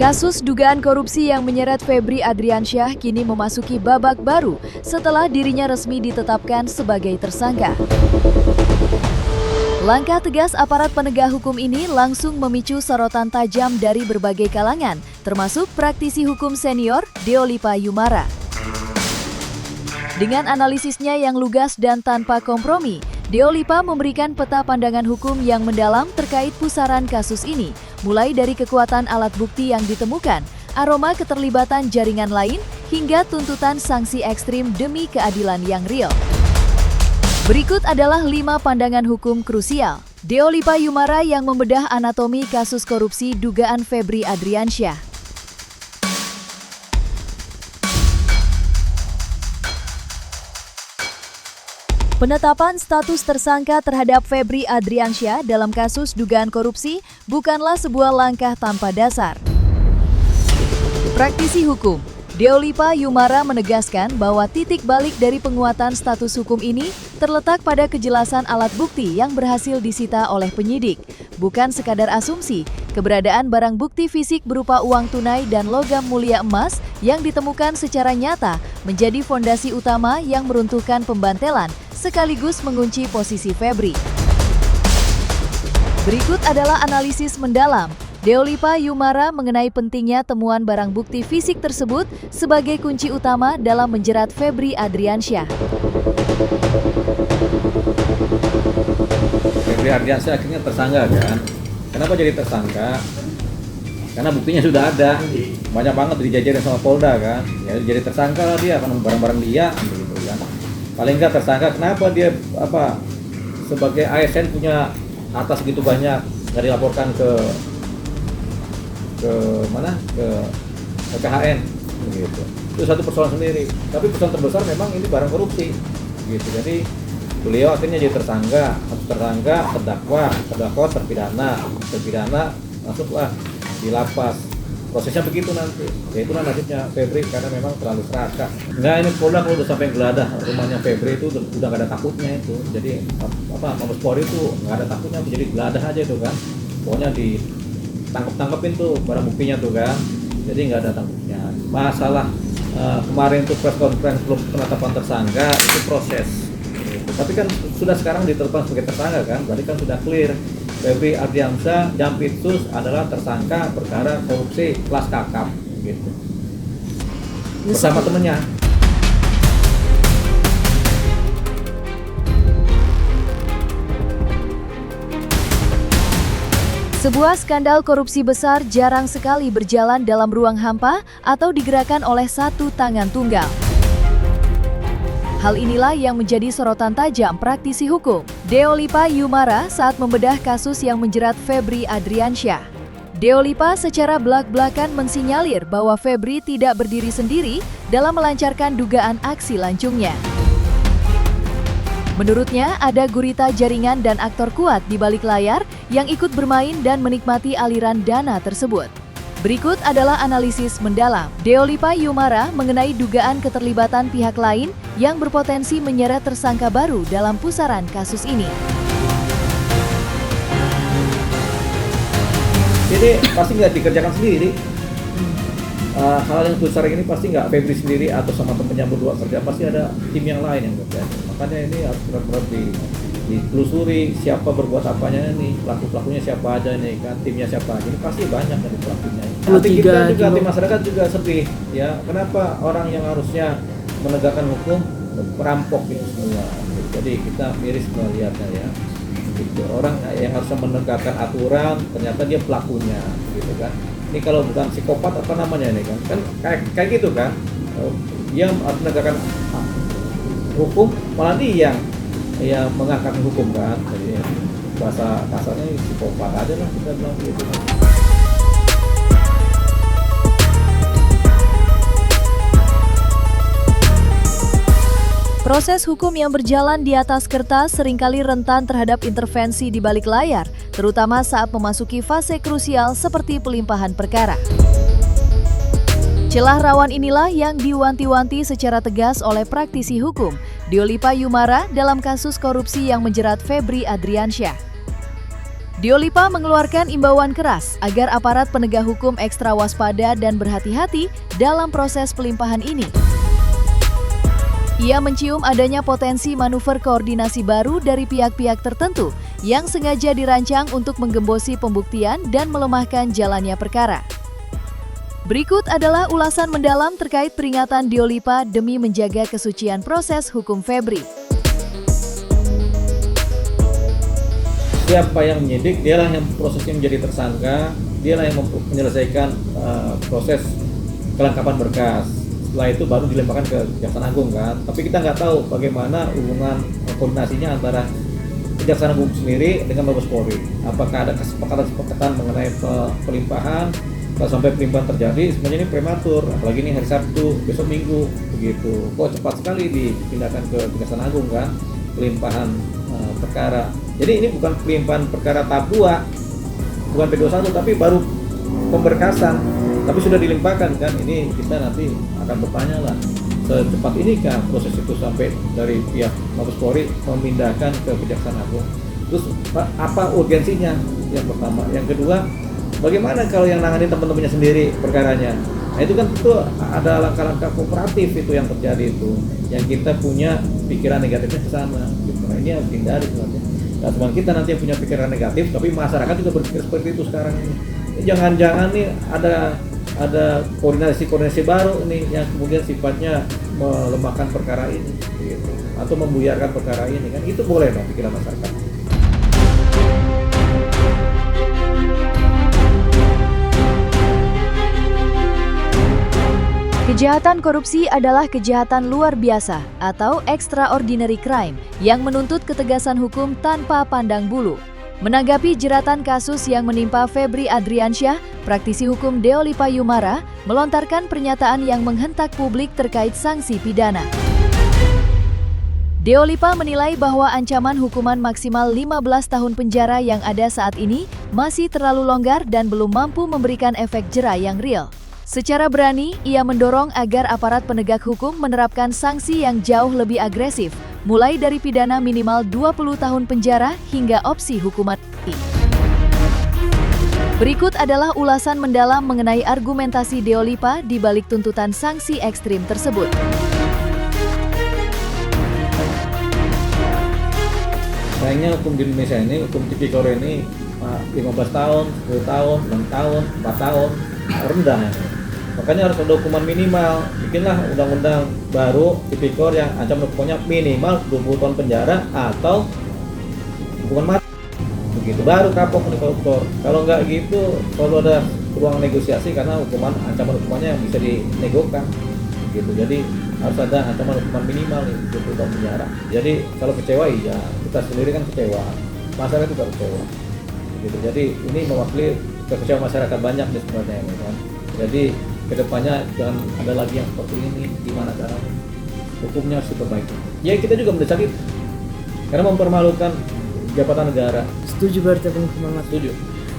Kasus dugaan korupsi yang menyeret Febri Adriansyah kini memasuki babak baru setelah dirinya resmi ditetapkan sebagai tersangka. Langkah tegas aparat penegak hukum ini langsung memicu sorotan tajam dari berbagai kalangan, termasuk praktisi hukum senior Deolipa Yumara. Dengan analisisnya yang lugas dan tanpa kompromi, Deolipa memberikan peta pandangan hukum yang mendalam terkait pusaran kasus ini, mulai dari kekuatan alat bukti yang ditemukan, aroma keterlibatan jaringan lain, hingga tuntutan sanksi ekstrim demi keadilan yang real. Berikut adalah 5 pandangan hukum krusial Deolipa Yumara yang membedah anatomi kasus korupsi dugaan Febri Adriansyah. Penetapan status tersangka terhadap Febri Adriansyah dalam kasus dugaan korupsi bukanlah sebuah langkah tanpa dasar. Praktisi hukum Deolipa Yumara menegaskan bahwa titik balik dari penguatan status hukum ini terletak pada kejelasan alat bukti yang berhasil disita oleh penyidik, bukan sekadar asumsi. Keberadaan barang bukti fisik berupa uang tunai dan logam mulia emas yang ditemukan secara nyata menjadi fondasi utama yang meruntuhkan pembantelan sekaligus mengunci posisi Febri. Berikut adalah analisis mendalam Deolipa Yumara mengenai pentingnya temuan barang bukti fisik tersebut sebagai kunci utama dalam menjerat Febri Adriansyah. Febri Adriansyah akhirnya tersangka kan? Kenapa jadi tersangka? Karena buktinya sudah ada, banyak banget dijajarin sama Polda kan? Ya jadi tersangka lah dia karena barang-barang dia, gitu kan? Paling nggak tersangka kenapa dia sebagai ASN punya harta segitu banyak nggak dilaporkan ke KHN gitu. Itu satu persoalan sendiri, tapi persoalan terbesar memang ini barang korupsi gitu. Jadi beliau akhirnya jadi tersangka, terdakwa terpidana masuklah di lapas. Prosesnya begitu nanti, ya itulah nasibnya Febri karena memang terlalu serakah. Enggak, ini Polda kalau udah sampai geladah rumahnya Febri itu udah gak ada takutnya itu. Jadi Mabes Polri itu nggak ada takutnya, jadi geladah aja itu kan. Pokoknya ditangkepin tuh barang buktinya tuh kan. Jadi nggak ada takutnya. Masalah kemarin tuh press conference belum penetapan tersangka itu proses. Tapi kan sudah sekarang ditetapkan sebagai tersangka kan, berarti kan sudah clear. Febri Adriansyah Jampitsus adalah tersangka perkara korupsi kelas kakap gitu. Bersama temennya. Sebuah skandal korupsi besar jarang sekali berjalan dalam ruang hampa atau digerakkan oleh satu tangan tunggal. Hal inilah yang menjadi sorotan tajam praktisi hukum Deolipa Yumara saat membedah kasus yang menjerat Febri Adriansyah. Deolipa secara belak-belakan mensinyalir bahwa Febri tidak berdiri sendiri dalam melancarkan dugaan aksi lancungnya. Menurutnya, ada gurita jaringan dan aktor kuat di balik layar yang ikut bermain dan menikmati aliran dana tersebut. Berikut adalah analisis mendalam Deolipa Yumara mengenai dugaan keterlibatan pihak lain yang berpotensi menyeret tersangka baru dalam pusaran kasus ini. Jadi pasti nggak dikerjakan sendiri. Hal yang besar ini pasti nggak Febri sendiri atau sama temennya berdua kerja, pasti ada tim yang lain yang kerja. Makanya ini harus benar-benar ditelusuri siapa berbuat apanya nih, pelakunya siapa aja nih kan, timnya siapa aja, ini pasti banyak dari pelakunya. Nanti kita juga, tim masyarakat juga sedih ya, kenapa orang yang harusnya menegakkan hukum merampok itu semua. Jadi kita miris melihatnya ya. Gitu. Orang yang harusnya menegakkan aturan ternyata dia pelakunya gitu kan. Ini kalau bukan psikopat apa namanya nih kan kayak gitu kan, dia menegakkan hukum malah dia yang mengangkat hukum kan. Jadi bahasa kasarnya psikopat aja lah kita bilang gitu. Proses hukum yang berjalan di atas kertas seringkali rentan terhadap intervensi di balik layar, terutama saat memasuki fase krusial seperti pelimpahan perkara. Celah rawan inilah yang diwanti-wanti secara tegas oleh praktisi hukum Deolipa Yumara dalam kasus korupsi yang menjerat Febri Adriansyah. Deolipa mengeluarkan imbauan keras agar aparat penegak hukum ekstra waspada dan berhati-hati dalam proses pelimpahan ini. Ia mencium adanya potensi manuver koordinasi baru dari pihak-pihak tertentu yang sengaja dirancang untuk menggembosi pembuktian dan melemahkan jalannya perkara. Berikut adalah ulasan mendalam terkait peringatan Deolipa demi menjaga kesucian proses hukum Febri. Siapa yang menyidik, dialah yang prosesnya menjadi tersangka, dialah yang menyelesaikan proses kelengkapan berkas. Setelah itu baru dilemparkan ke Kejaksaan Agung kan. Tapi kita nggak tahu bagaimana hubungan koordinasinya antara Kejaksaan Agung sendiri dengan Mabes Polri. Apakah ada kesepakatan mengenai pelimpahan? Kalau sampai pelimpahan terjadi, sebenarnya ini prematur. Apalagi ini hari Sabtu, besok Minggu, begitu. Kok cepat sekali dipindahkan ke Kejaksaan Agung kan, pelimpahan perkara. Jadi ini bukan pelimpahan perkara tahap 2, bukan P21, tapi baru pemberkasan. Tapi sudah dilimpahkan kan, ini kita nanti akan bertanya lah, secepat inikah proses itu sampai dari pihak Mabes Polri memindahkan ke Kejaksaan Agung. Terus apa urgensinya? Yang pertama. Yang kedua, bagaimana kalau yang nangani teman-temannya sendiri perkaranya? Nah itu kan tentu ada langkah-langkah kooperatif itu yang terjadi itu, yang kita punya pikiran negatifnya ke sana. Gitu. Nah ini harus dihindari sebenarnya. Nah, teman kita nanti yang punya pikiran negatif, tapi masyarakat juga berpikir seperti itu sekarang ini. Jangan-jangan nih ada koordinasi baru nih yang kemudian sifatnya melemahkan perkara ini, gitu. Atau membuyarkan perkara ini kan, itu boleh dong pikiran masyarakat. Kejahatan korupsi adalah kejahatan luar biasa atau extraordinary crime yang menuntut ketegasan hukum tanpa pandang bulu. Menanggapi jeratan kasus yang menimpa Febri Adriansyah, praktisi hukum Deolipa Yumara melontarkan pernyataan yang menghentak publik terkait sanksi pidana. Deolipa menilai bahwa ancaman hukuman maksimal 15 tahun penjara yang ada saat ini masih terlalu longgar dan belum mampu memberikan efek jera yang real. Secara berani, ia mendorong agar aparat penegak hukum menerapkan sanksi yang jauh lebih agresif, mulai dari pidana minimal 20 tahun penjara hingga opsi hukuman mati. Berikut adalah ulasan mendalam mengenai argumentasi Deolipa di balik tuntutan sanksi ekstrim tersebut. Sayangnya hukum di Indonesia ini, hukum tipikor ini 15 tahun, 10 tahun, 6 tahun, 4 tahun, rendah ya. Makanya harus ada hukuman minimal. Bikinlah undang-undang baru tipikor yang ancaman hukumannya minimal 20 tahun penjara atau hukuman mati. Begitu baru kapok nih koruptor. Kalau nggak gitu, kalau ada ruang negosiasi karena ancaman hukumannya yang bisa dinegokan. Gitu. Jadi harus ada ancaman hukuman minimal nih 20 tahun penjara. Jadi kalau kecewa ya kita sendiri kan kecewa. Masyarakat juga kecewa. Gitu. Jadi ini mewakili kekecewaan masyarakat banyak nih sebenarnya ini kan. Jadi kedepannya jangan ada lagi yang seperti ini, gimana caranya hukumnya harus diperbaiki. Ya kita juga mendesak itu karena mempermalukan jabatan negara. Setuju berarti hukuman mati? Setuju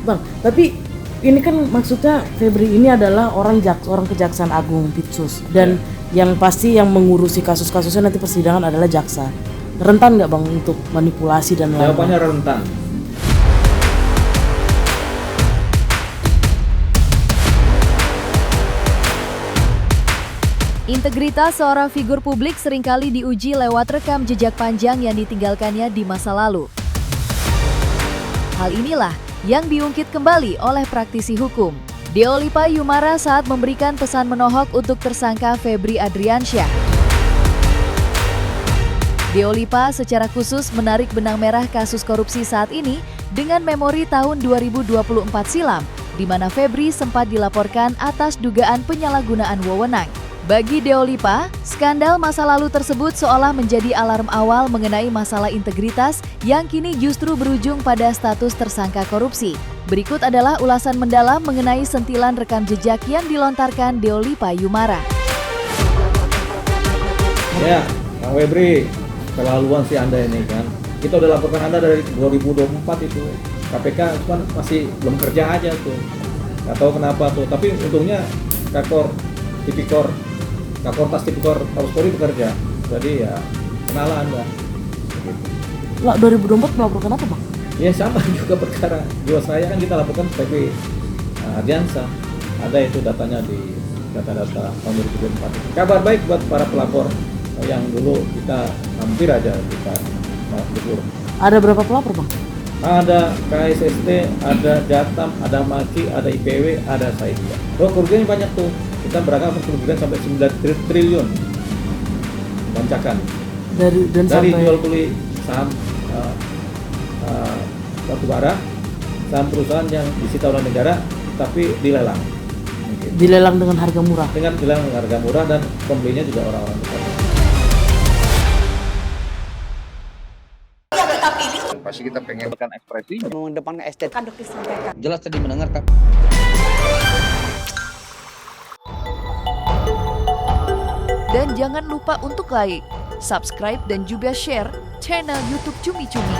Bang, tapi ini kan maksudnya Febri ini adalah orang Kejaksaan Agung Pitsus dan yang pasti yang mengurusi kasus-kasusnya nanti persidangan adalah jaksa. Rentan nggak Bang untuk manipulasi dan lain-lain? Jawabannya rentan. Integritas seorang figur publik seringkali diuji lewat rekam jejak panjang yang ditinggalkannya di masa lalu. Hal inilah yang diungkit kembali oleh praktisi hukum Deolipa Yumara saat memberikan pesan menohok untuk tersangka Febri Adriansyah. Deolipa secara khusus menarik benang merah kasus korupsi saat ini dengan memori tahun 2024 silam, di mana Febri sempat dilaporkan atas dugaan penyalahgunaan wewenang. Bagi Deolipa, skandal masa lalu tersebut seolah menjadi alarm awal mengenai masalah integritas yang kini justru berujung pada status tersangka korupsi. Berikut adalah ulasan mendalam mengenai sentilan rekam jejak yang dilontarkan Deolipa Yumara. Ya, Kang Febri, keterlaluan sih Anda ini kan. Kita udah laporkan Anda dari 2024 itu. KPK cuma masih belum kerja aja tuh. Nggak tahu kenapa tuh, tapi untungnya Kakortas Tipikor Mabes Polri bekerja, jadi ya kenalan Anda. Lah 2024 melaporkan apa Bang? Ya sama juga perkara Jiwasraya kan kita laporkan PP Ardiansa, ada itu datanya di data-data tahun 2004. Kabar baik buat para pelapor yang dulu kita hampir aja kita gugur. Ada berapa pelapor bang? Ada KSST, ada Jatam, ada Maki, ada IPW, ada saya juga. Oh, kerugiannya banyak tuh. Kita berangkat kerugian sampai 9 triliun bancakan. Dari sampai jual beli saham batu bara, saham perusahaan yang disita oleh negara, tapi dilelang. Dilelang dengan harga murah. Dengan dilelang dengan harga murah dan pembelinya juga orang-orang besar. Pasti kita pengen ekspresi mengedepankan estetika disampaikan. jelas tadi mendengarkan. Dan jangan lupa untuk like, subscribe dan juga share channel YouTube Cumi Cumi.